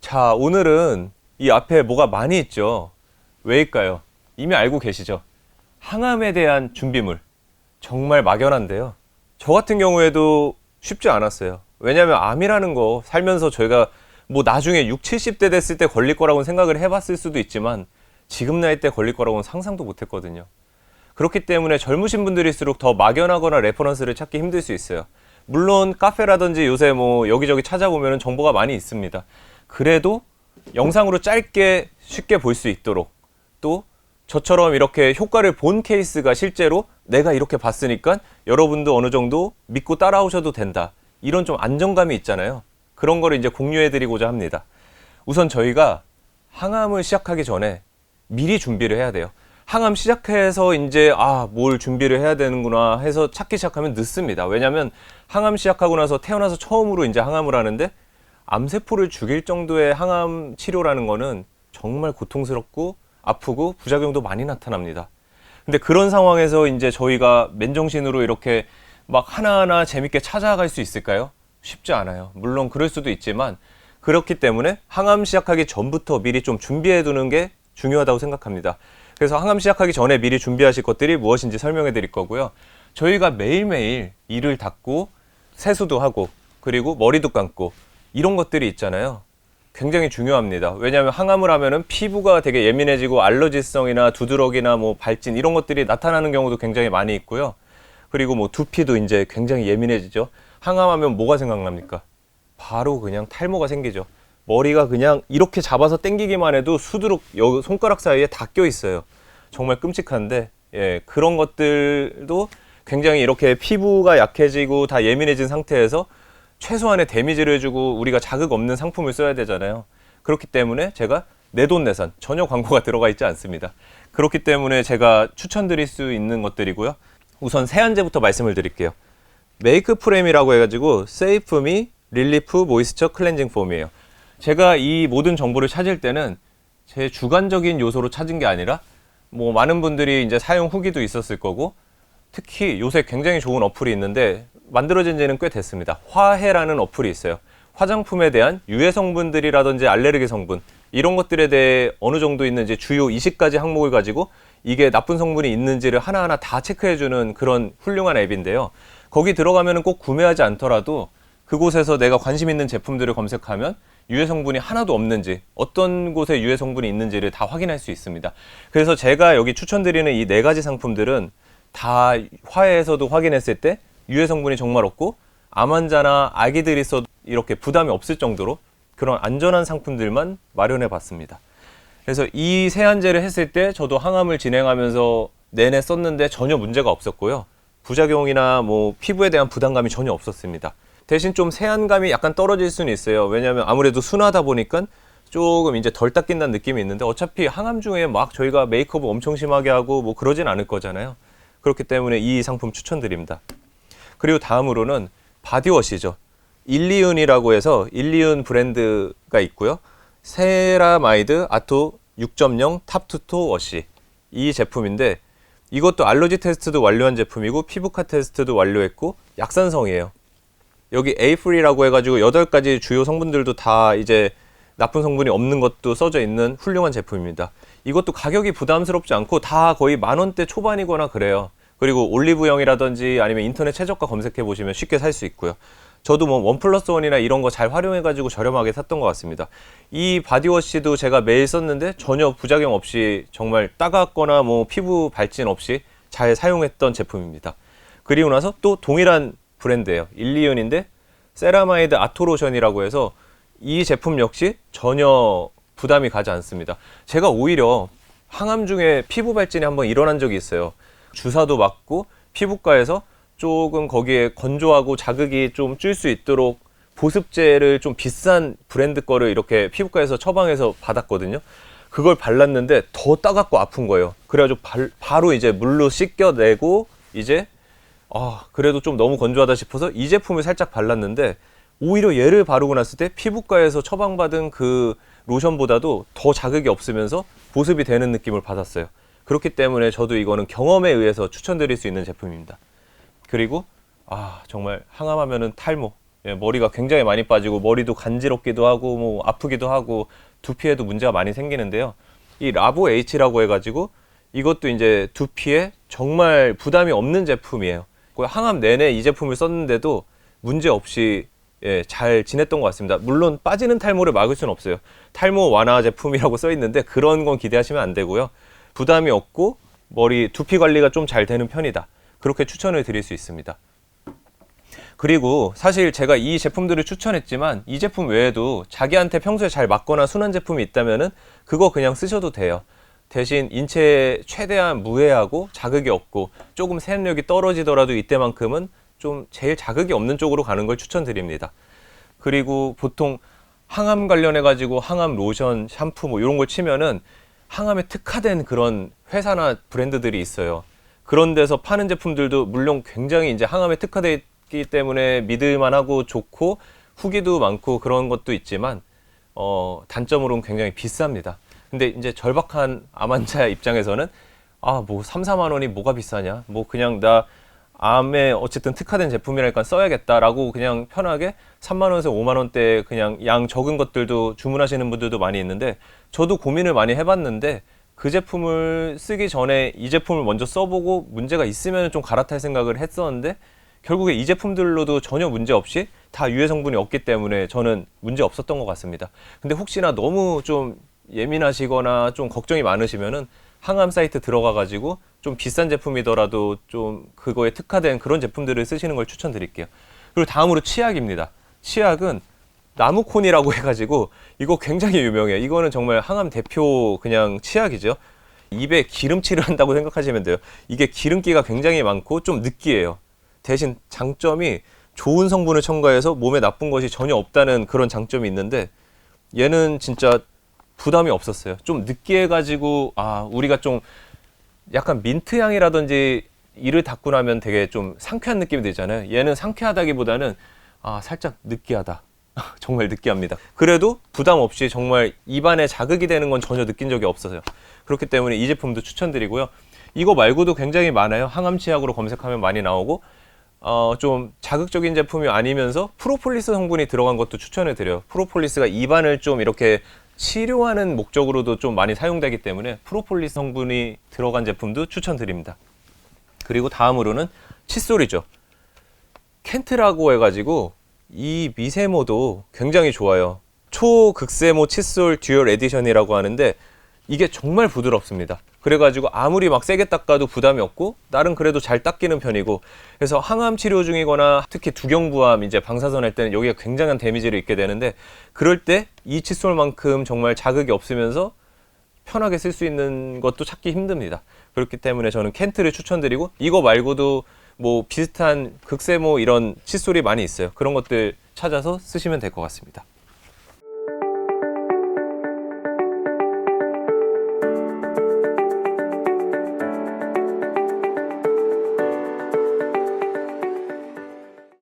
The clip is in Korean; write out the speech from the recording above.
자, 오늘은 이 앞에 뭐가 많이 있죠. 왜일까요? 이미 알고 계시죠? 항암에 대한 준비물. 정말 막연한데요. 저 같은 경우에도 쉽지 않았어요. 왜냐하면 암이라는 거 살면서 저희가 뭐 나중에 6, 70대 됐을 때 걸릴 거라고는 생각을 해봤을 수도 있지만 지금 나이 때 걸릴 거라고는 상상도 못 했거든요. 그렇기 때문에 젊으신 분들일수록 더 막연하거나 레퍼런스를 찾기 힘들 수 있어요. 물론 카페라든지 요새 뭐 여기저기 찾아보면 정보가 많이 있습니다. 그래도 영상으로 짧게 쉽게 볼 수 있도록 또 저처럼 이렇게 효과를 본 케이스가 실제로 내가 이렇게 봤으니까 여러분도 어느 정도 믿고 따라오셔도 된다. 이런 좀 안정감이 있잖아요. 그런 거를 이제 공유해 드리고자 합니다. 우선 저희가 항암을 시작하기 전에 미리 준비를 해야 돼요. 항암 시작해서 이제 뭘 준비를 해야 되는구나 해서 찾기 시작하면 늦습니다. 왜냐하면 항암 시작하고 나서 태어나서 처음으로 이제 항암을 하는데 암세포를 죽일 정도의 항암 치료라는 거는 정말 고통스럽고 아프고 부작용도 많이 나타납니다. 근데 그런 상황에서 이제 저희가 맨정신으로 이렇게 막 하나하나 재밌게 찾아갈 수 있을까요? 쉽지 않아요. 물론 그럴 수도 있지만 그렇기 때문에 항암 시작하기 전부터 미리 좀 준비해 두는 게 중요하다고 생각합니다. 그래서 항암 시작하기 전에 미리 준비하실 것들이 무엇인지 설명해 드릴 거고요. 저희가 매일매일 이를 닦고 세수도 하고 그리고 머리도 감고 이런 것들이 있잖아요. 굉장히 중요합니다. 왜냐하면 항암을 하면은 피부가 되게 예민해지고 알러지성이나 두드러기나 뭐 발진 이런 것들이 나타나는 경우도 굉장히 많이 있고요. 그리고 뭐 두피도 이제 굉장히 예민해지죠. 항암하면 뭐가 생각납니까? 바로 그냥 탈모가 생기죠. 머리가 그냥 이렇게 잡아서 당기기만 해도 수두룩 여기 손가락 사이에 다 껴 있어요. 정말 끔찍한데 그런 것들도 굉장히 이렇게 피부가 약해지고 다 예민해진 상태에서 최소한의 데미지를 주고 우리가 자극 없는 상품을 써야 되잖아요. 그렇기 때문에 제가 내돈내산 전혀 광고가 들어가 있지 않습니다. 그렇기 때문에 제가 추천드릴 수 있는 것들이고요. 우선 세안제부터 말씀을 드릴게요. 메이크 프레임이라고 해가지고 세이프미 릴리프 모이스처 클렌징 폼이에요. 제가 이 모든 정보를 찾을 때는 제 주관적인 요소로 찾은 게 아니라 뭐 많은 분들이 이제 사용 후기도 있었을 거고 특히 요새 굉장히 좋은 어플이 있는데 만들어진 지는 꽤 됐습니다. 화해라는 어플이 있어요. 화장품에 대한 유해 성분들이라든지 알레르기 성분 이런 것들에 대해 어느 정도 있는지 주요 20가지 항목을 가지고 이게 나쁜 성분이 있는지를 하나하나 다 체크해주는 그런 훌륭한 앱인데요. 거기 들어가면 꼭 구매하지 않더라도 그곳에서 내가 관심 있는 제품들을 검색하면 유해 성분이 하나도 없는지 어떤 곳에 유해 성분이 있는지를 다 확인할 수 있습니다. 그래서 제가 여기 추천드리는 이 4가지 상품들은 다 화해에서도 확인했을 때 유해 성분이 정말 없고 암 환자나 아기들이 써도 이렇게 부담이 없을 정도로 그런 안전한 상품들만 마련해 봤습니다. 그래서 이 세안제를 했을 때 저도 항암을 진행하면서 내내 썼는데 전혀 문제가 없었고요. 부작용이나 뭐 피부에 대한 부담감이 전혀 없었습니다. 대신 좀 세안감이 약간 떨어질 수는 있어요. 왜냐하면 아무래도 순하다 보니까 조금 이제 덜 닦인다는 느낌이 있는데 어차피 항암 중에 막 저희가 메이크업 엄청 심하게 하고 뭐 그러진 않을 거잖아요. 그렇기 때문에 이 상품 추천드립니다. 그리고 다음으로는 바디워시죠. 일리윤이라고 해서 일리윤 브랜드가 있고요. 세라마이드 아토 6.0 탑투토 워시 이 제품인데 이것도 알러지 테스트도 완료한 제품이고 피부과 테스트도 완료했고 약산성이에요. 여기 A-Free라고 해가지고 8가지 주요 성분들도 다 이제 나쁜 성분이 없는 것도 써져 있는 훌륭한 제품입니다. 이것도 가격이 부담스럽지 않고 다 거의 10,000원대 초반이거나 그래요. 그리고 올리브영이라든지 아니면 인터넷 최저가 검색해 보시면 쉽게 살 수 있고요. 저도 뭐 1+1이나 이런 거 잘 활용해가지고 저렴하게 샀던 것 같습니다. 이 바디워시도 제가 매일 썼는데 전혀 부작용 없이 정말 따갑거나 뭐 피부 발진 없이 잘 사용했던 제품입니다. 그리고 나서 또 동일한 브랜드예요. 일리윤인데 세라마이드 아토로션이라고 해서 이 제품 역시 전혀 부담이 가지 않습니다. 제가 오히려 항암 중에 피부 발진이 한번 일어난 적이 있어요. 주사도 맞고 피부과에서 조금 거기에 건조하고 자극이 좀 줄 수 있도록 보습제를 좀 비싼 브랜드 거를 이렇게 피부과에서 처방해서 받았거든요. 그걸 발랐는데 더 따갑고 아픈 거예요. 그래가지고 바로 이제 물로 씻겨내고 이제 그래도 좀 너무 건조하다 싶어서 이 제품을 살짝 발랐는데 오히려 얘를 바르고 났을 때 피부과에서 처방받은 그 로션보다도 더 자극이 없으면서 보습이 되는 느낌을 받았어요. 그렇기 때문에 저도 이거는 경험에 의해서 추천드릴 수 있는 제품입니다. 그리고 정말 항암하면은 탈모. 예, 머리가 굉장히 많이 빠지고 머리도 간지럽기도 하고 뭐 아프기도 하고 두피에도 문제가 많이 생기는데요. 이 라보 H라고 해가지고 이것도 이제 두피에 정말 부담이 없는 제품이에요. 항암 내내 이 제품을 썼는데도 문제 없이 예, 잘 지냈던 것 같습니다. 물론 빠지는 탈모를 막을 수는 없어요. 탈모 완화 제품이라고 써 있는데 그런 건 기대하시면 안 되고요. 부담이 없고 머리 두피 관리가 좀 잘 되는 편이다. 그렇게 추천을 드릴 수 있습니다. 그리고 사실 제가 이 제품들을 추천했지만 이 제품 외에도 자기한테 평소에 잘 맞거나 순한 제품이 있다면은 그거 그냥 쓰셔도 돼요. 대신 인체에 최대한 무해하고 자극이 없고 조금 세균력이 떨어지더라도 이때만큼은 좀 제일 자극이 없는 쪽으로 가는 걸 추천드립니다. 그리고 보통 항암 관련해 가지고 항암 로션, 샴푸 뭐 이런 걸 치면은 항암에 특화된 그런 회사나 브랜드들이 있어요. 그런 데서 파는 제품들도 물론 굉장히 이제 항암에 특화되어 있기 때문에 믿을만하고 좋고 후기도 많고 그런 것도 있지만 단점으로는 굉장히 비쌉니다. 근데 이제 절박한 암 환자 입장에서는 뭐 3, 4만 원이 뭐가 비싸냐? 뭐 그냥 나 암에 어쨌든 특화된 제품이라니까 써야겠다라고 그냥 편하게 3만 원에서 5만 원대 그냥 양 적은 것들도 주문하시는 분들도 많이 있는데 저도 고민을 많이 해봤는데 그 제품을 쓰기 전에 이 제품을 먼저 써보고 문제가 있으면 좀 갈아탈 생각을 했었는데 결국에 이 제품들로도 전혀 문제 없이 다 유해 성분이 없기 때문에 저는 문제 없었던 것 같습니다. 근데 혹시나 너무 좀 예민하시거나 좀 걱정이 많으시면은 항암 사이트 들어가 가지고 좀 비싼 제품이더라도 좀 그거에 특화된 그런 제품들을 쓰시는 걸 추천드릴게요. 그리고 다음으로 치약입니다. 치약은 나무콘이라고 해가지고 이거 굉장히 유명해요. 이거는 정말 항암 대표 그냥 치약이죠. 입에 기름칠을 한다고 생각하시면 돼요. 이게 기름기가 굉장히 많고 좀 느끼해요. 대신 장점이 좋은 성분을 첨가해서 몸에 나쁜 것이 전혀 없다는 그런 장점이 있는데 얘는 진짜 부담이 없었어요. 좀 느끼해가지고 우리가 좀 약간 민트 향이라든지 이를 닦고 나면 되게 좀 상쾌한 느낌이 들잖아요. 얘는 상쾌하다기보다는 살짝 느끼하다. 정말 느끼합니다. 그래도 부담 없이 정말 입안에 자극이 되는 건 전혀 느낀 적이 없어요. 그렇기 때문에 이 제품도 추천드리고요. 이거 말고도 굉장히 많아요. 항암 치약으로 검색하면 많이 나오고 좀 자극적인 제품이 아니면서 프로폴리스 성분이 들어간 것도 추천해 드려요. 프로폴리스가 입안을 좀 이렇게 치료하는 목적으로도 좀 많이 사용되기 때문에 프로폴리스 성분이 들어간 제품도 추천드립니다. 그리고 다음으로는 칫솔이죠. 켄트라고 해가지고 이 미세모도 굉장히 좋아요. 초극세모 칫솔 듀얼 에디션이라고 하는데 이게 정말 부드럽습니다. 그래가지고 아무리 막 세게 닦아도 부담이 없고 나름 그래도 잘 닦이는 편이고 그래서 항암 치료 중이거나 특히 두경부암 이제 방사선 할 때는 여기가 굉장한 데미지를 입게 되는데 그럴 때 이 칫솔만큼 정말 자극이 없으면서 편하게 쓸 수 있는 것도 찾기 힘듭니다. 그렇기 때문에 저는 켄트를 추천드리고 이거 말고도 뭐 비슷한 극세모 이런 칫솔이 많이 있어요. 그런 것들 찾아서 쓰시면 될 것 같습니다.